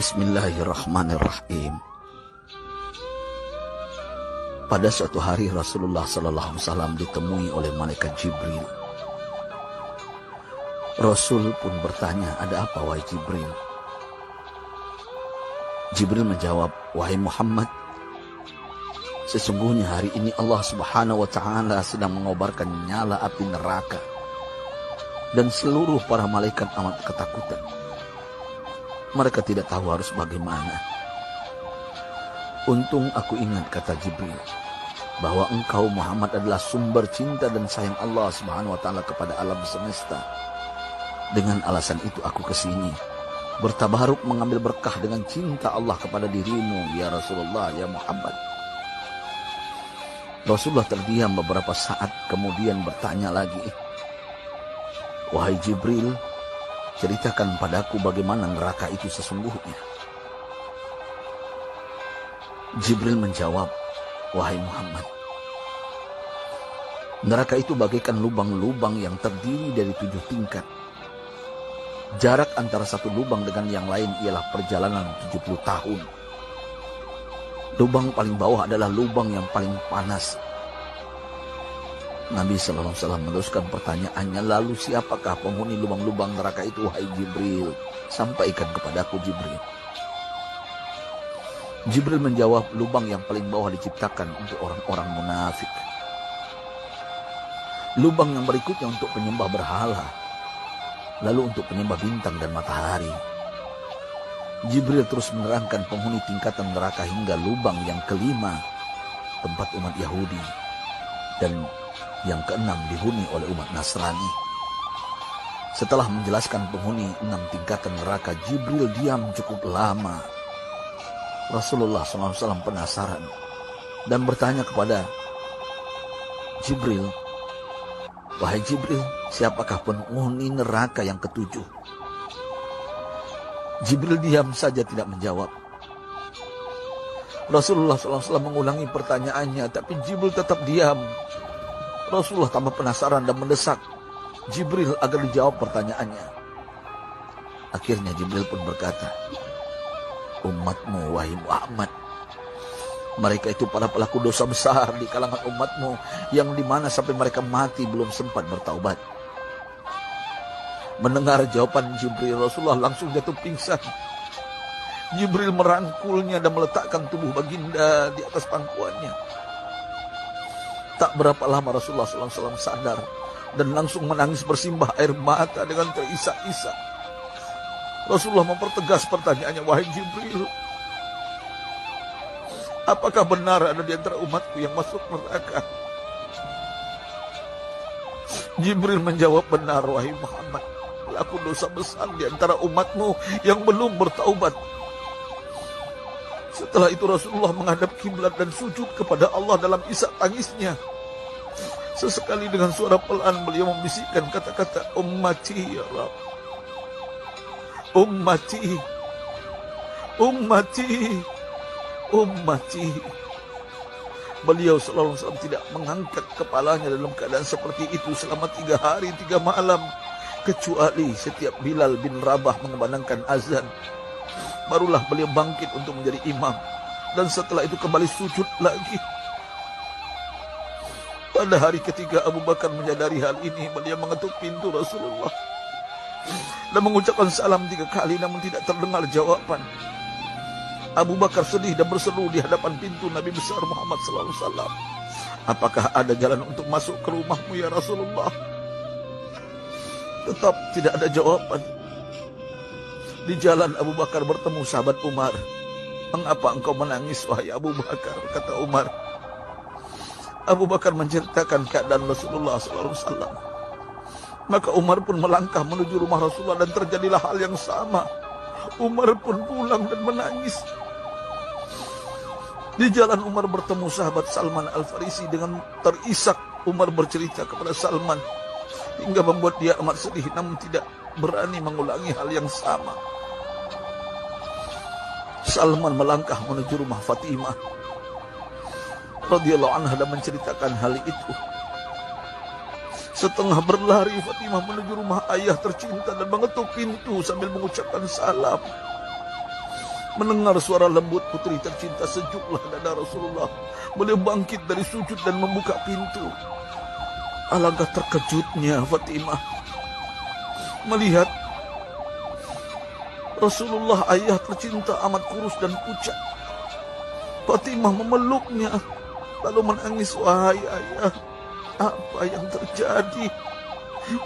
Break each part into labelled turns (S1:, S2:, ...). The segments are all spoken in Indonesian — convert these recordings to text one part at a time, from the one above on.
S1: Bismillahirrahmanirrahim. Pada suatu hari Rasulullah SAW ditemui oleh malaikat Jibril. Rasul pun bertanya, "Ada apa wahai Jibril?" Jibril menjawab, "Wahai Muhammad, sesungguhnya hari ini Allah Subhanahu wa Ta'ala sedang mengobarkan nyala api neraka, dan seluruh para malaikat amat ketakutan. Mereka tidak tahu harus bagaimana. Untung aku ingat," kata Jibril, "bahwa engkau Muhammad adalah sumber cinta dan sayang Allah Subhanahu wa Ta'ala kepada alam semesta. Dengan alasan itu aku kesini, bertabaruk mengambil berkah dengan cinta Allah kepada dirimu, ya Rasulullah, ya Muhammad." Rasulullah terdiam beberapa saat, kemudian bertanya lagi, "Wahai Jibril, ceritakan padaku bagaimana neraka itu sesungguhnya." Jibril menjawab, "Wahai Muhammad, neraka itu bagaikan lubang-lubang yang terdiri dari 7 tingkat. Jarak antara satu lubang dengan yang lain ialah perjalanan 70 tahun. Lubang paling bawah adalah lubang yang paling panas." Nabi SAW meneruskan pertanyaannya, "Lalu siapakah penghuni lubang-lubang neraka itu, wahai Jibril? Sampaikan kepadaku, Jibril." Jibril menjawab, "Lubang yang paling bawah diciptakan untuk orang-orang munafik. Lubang yang berikutnya untuk penyembah berhala. Lalu untuk penyembah bintang dan matahari." Jibril terus menerangkan penghuni tingkatan neraka hingga lubang yang kelima, tempat umat Yahudi, dan yang keenam dihuni oleh umat Nasrani. Setelah menjelaskan penghuni 6 tingkatan neraka, Jibril diam cukup lama. Rasulullah SAW penasaran dan bertanya kepada Jibril, "Wahai Jibril, siapakah penghuni neraka yang ketujuh?" Jibril diam saja tidak menjawab. Rasulullah SAW mengulangi pertanyaannya, tapi Jibril tetap diam. Rasulullah tambah penasaran dan mendesak Jibril agar dijawab pertanyaannya. Akhirnya Jibril pun berkata, "Umatmu, wahai Muhammad, mereka itu para pelaku dosa besar di kalangan umatmu, yang dimana sampai mereka mati belum sempat bertaubat." Mendengar jawaban Jibril, Rasulullah langsung jatuh pingsan. Jibril merangkulnya dan meletakkan tubuh baginda di atas pangkuannya. Tak berapa lama Rasulullah SAW sadar dan langsung menangis bersimbah air mata dengan terisak-isak. Rasulullah mempertegas pertanyaannya, "Wahai Jibril, apakah benar ada di antara umatku yang masuk neraka?" Jibril menjawab, "Benar, wahai Muhammad, pelaku dosa besar di antara umatmu yang belum bertaubat." Setelah itu Rasulullah menghadap kiblat dan sujud kepada Allah dalam isak tangisnya. Sesekali dengan suara pelan beliau membisikkan kata-kata, "Ummati ya Rabb, ummati, ummati, ummati." Beliau SAW tidak mengangkat kepalanya dalam keadaan seperti itu selama 3 hari 3 malam, kecuali setiap Bilal bin Rabah mengumandangkan azan, barulah beliau bangkit untuk menjadi imam, dan setelah itu kembali sujud lagi. Pada hari ketiga Abu Bakar menyadari hal ini, beliau mengetuk pintu Rasulullah dan mengucapkan salam 3 kali, namun tidak terdengar jawaban. Abu Bakar sedih dan berseru di hadapan pintu Nabi besar Muhammad SAW, "Apakah ada jalan untuk masuk ke rumahmu ya Rasulullah?" Tetap tidak ada jawaban. Di jalan Abu Bakar bertemu sahabat Umar. "Mengapa engkau menangis, wahai Abu Bakar?" kata Umar. Abu Bakar menceritakan keadaan Rasulullah SAW. Maka Umar pun melangkah menuju rumah Rasulullah dan terjadilah hal yang sama. Umar pun pulang dan menangis. Di jalan Umar bertemu sahabat Salman Al-Farisi. Dengan terisak Umar bercerita kepada Salman hingga membuat dia amat sedih, namun tidak berani mengulangi hal yang sama. Salman melangkah menuju rumah Fatimah radhiyallahu anha dan menceritakan hal itu. Setengah berlari Fatimah menuju rumah ayah tercinta dan mengetuk pintu sambil mengucapkan salam. Mendengar suara lembut putri tercinta, sejuklah dada Rasulullah. Beliau bangkit dari sujud dan membuka pintu. Alangkah terkejutnya Fatimah melihat Rasulullah, ayah tercinta, amat kurus dan pucat. Fatimah memeluknya lalu menangis. Wahai ayah, apa yang terjadi?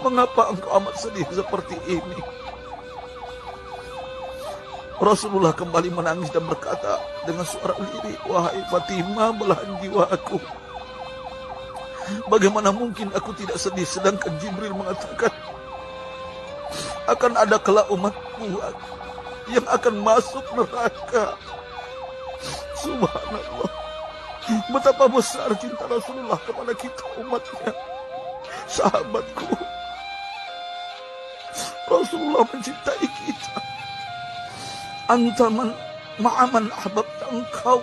S1: Mengapa engkau amat sedih seperti ini? Rasulullah kembali menangis dan berkata dengan suara lirih, wahai Fatimah, belahan jiwaku, bagaimana mungkin aku tidak sedih sedangkan Jibril mengatakan akan ada kelak umatku yang akan masuk neraka. Subhanallah, betapa besar cinta Rasulullah kepada kita umatnya. Sahabatku, Rasulullah mencintai kita. Antaman ma'aman ahbabta, engkau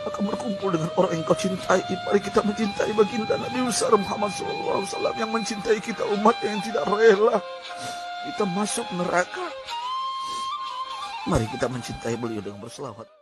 S1: akan berkumpul dengan orang yang kau cintai. Mari kita mencintai baginda Nabi besar Muhammad SAW yang mencintai kita, umat yang tidak rela kita masuk neraka. Mari kita mencintai beliau dengan berselawat.